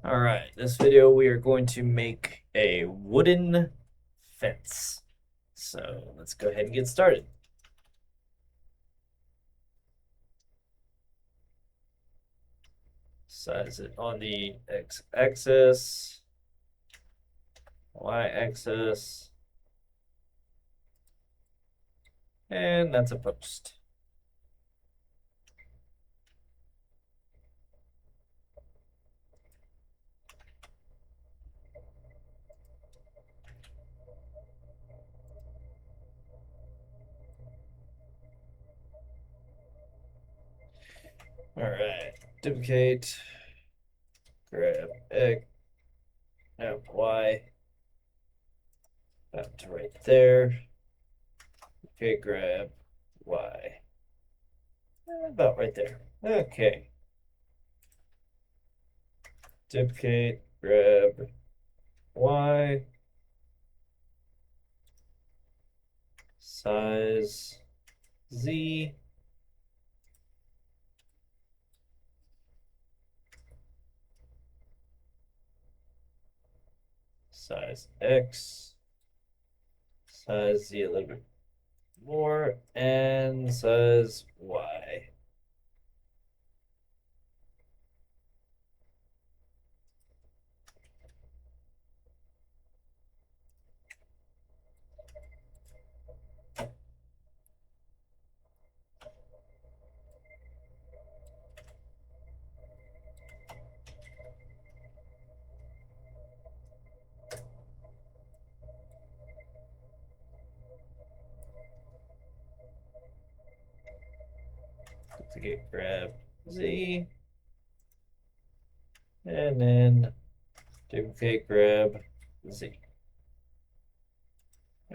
All right, this video we are going to make a wooden fence. So let's go ahead and get started. Size it on the x-axis, y-axis, and that's a post. All right, duplicate, grab X, no, Y, about to right there. Okay, grab Y, about right there. Okay, duplicate, grab Y, size Z, size X, size Z a little bit more, and size Y. Duplicate, grab Z, and then duplicate, grab Z.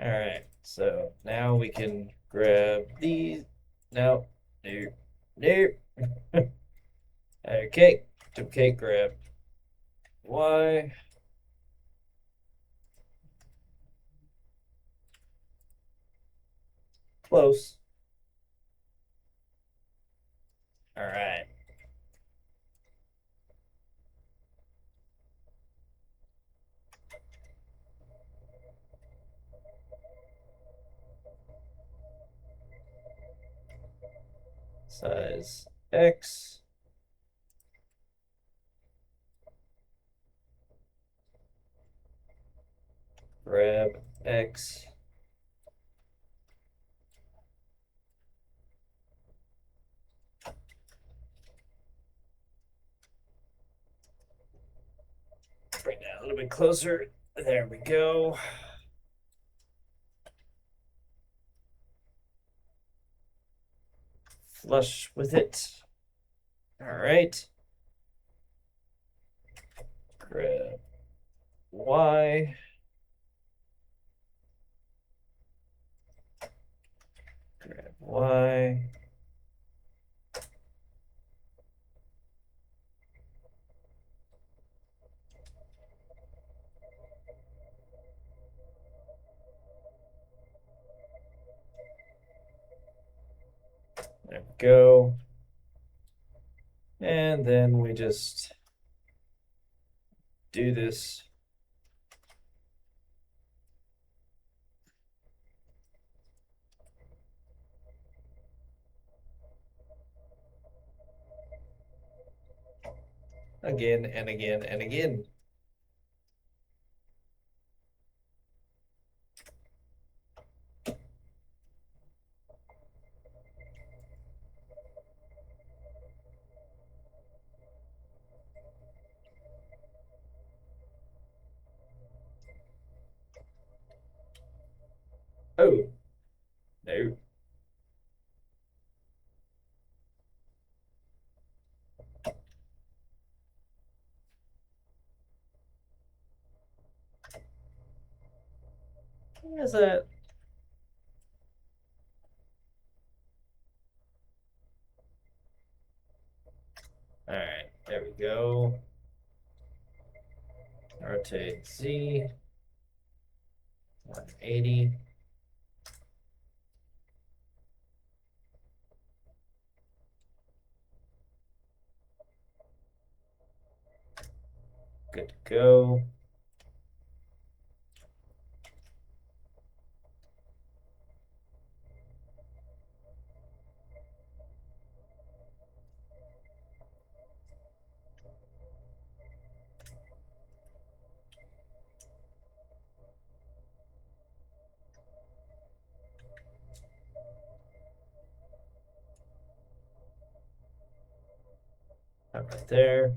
All right, so now we can grab these. No, no, no. Okay, duplicate, grab Y. Close. All right. Size X. Grab X. Bring that a little bit closer. There we go. Flush with it. All right. Grab Y. Grab Y. There we go. And then we just do this. Again and again and again. Oh, no. What is that? All right, there we go. Rotate Z, 180. good to go. Right there.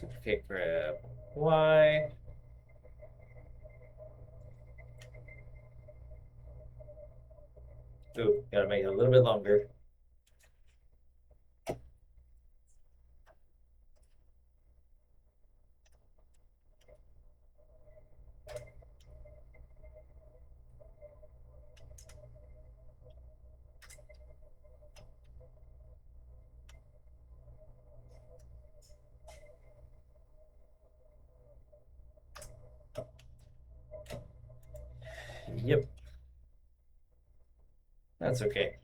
Duplicate, grab Y. Ooh, gotta make it a little bit longer. Yep. That's okay.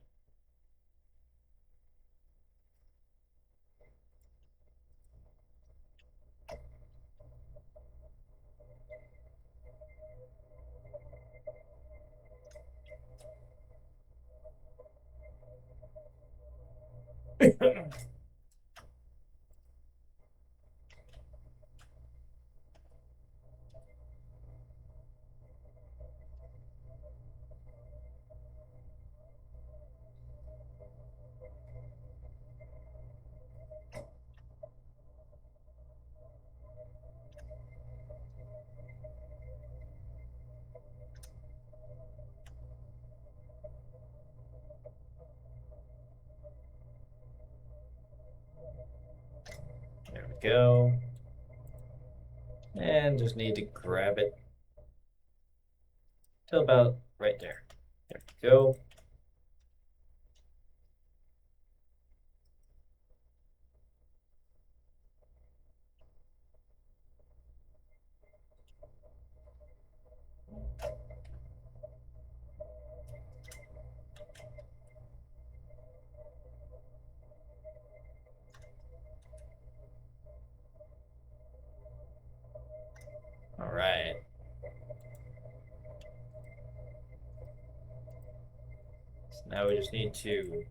There we go. And just need to grab it till about right there. There we go. All right. So now we just need to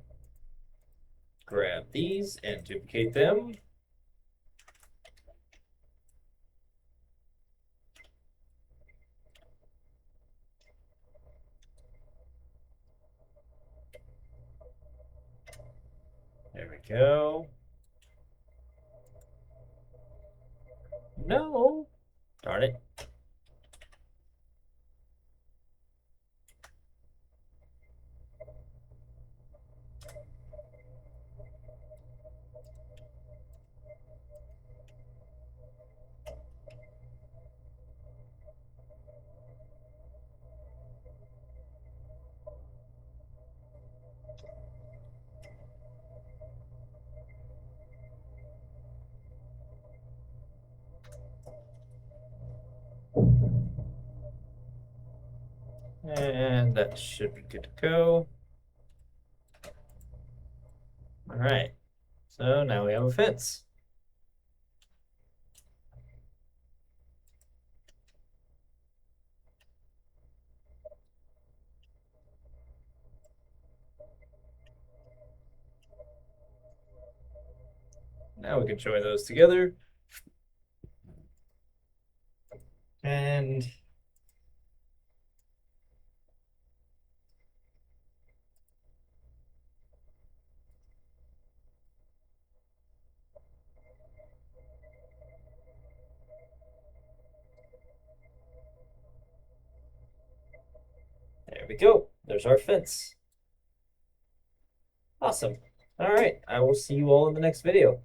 grab these and duplicate them. There we go. No. Darn it. And that should be good to go. All right. So now we have a fence. Now we can join those together. And there we go. There's our fence. Awesome. All right. I will see you all in the next video.